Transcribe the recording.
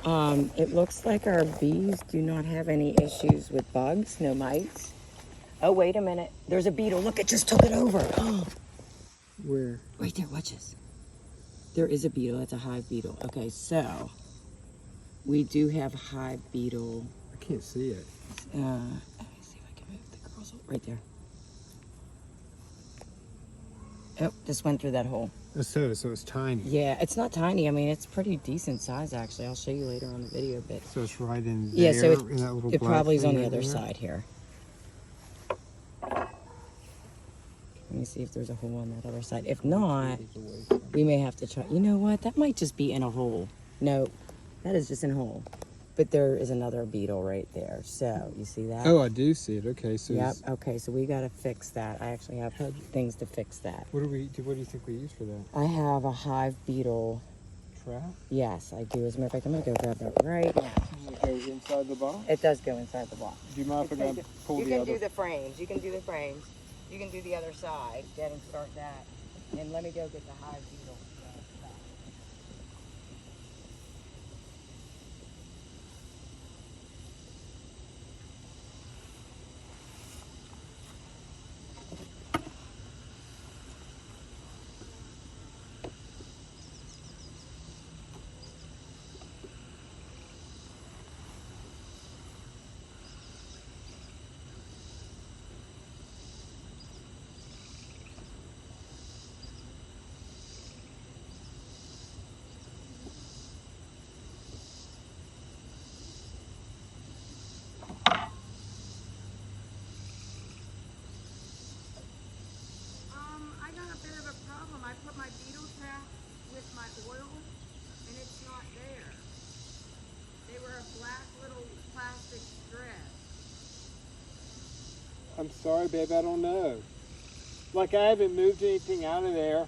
It looks like our bees do not have any issues with bugs, no mites. Oh, wait a minute. There's a beetle. Look, it just took it over. Where? Right there, watch this. There is a beetle. That's a hive beetle. Okay, so we do have hive beetle. I can't see it. Let me see if I can move the girls right there. Oh, just went through that hole. Oh, so it's tiny. Yeah, it's not tiny. I mean, it's pretty decent size, actually. I'll show you later on the video, but... So it's right in there, Yeah, so in that little it black probably is on thing the right other there? side here. Let me see if there's a hole on that other side. If not, we may have to try... You know what? That might just be in a hole. No, that is just in a hole. But there is another beetle right there. So, you see that? Oh, I do see it. Okay, so Yep, okay, so we got to fix that. I actually have things to fix that. what do you think we use for that? I have a hive beetle. Trap? Yes, I do. As a matter of fact, I'm going to go grab that right now. It goes inside the box? It does go inside the box. Do you mind if I pull You the can other? do the frames. You can do the frames. You can do the other side. Get and start that. And let me go get the hive beetle. I got a bit of a problem. I put my beetle trap with my oil, and it's not there. They were a black little plastic thread. I'm sorry, babe, I don't know. Like, I haven't moved anything out of there.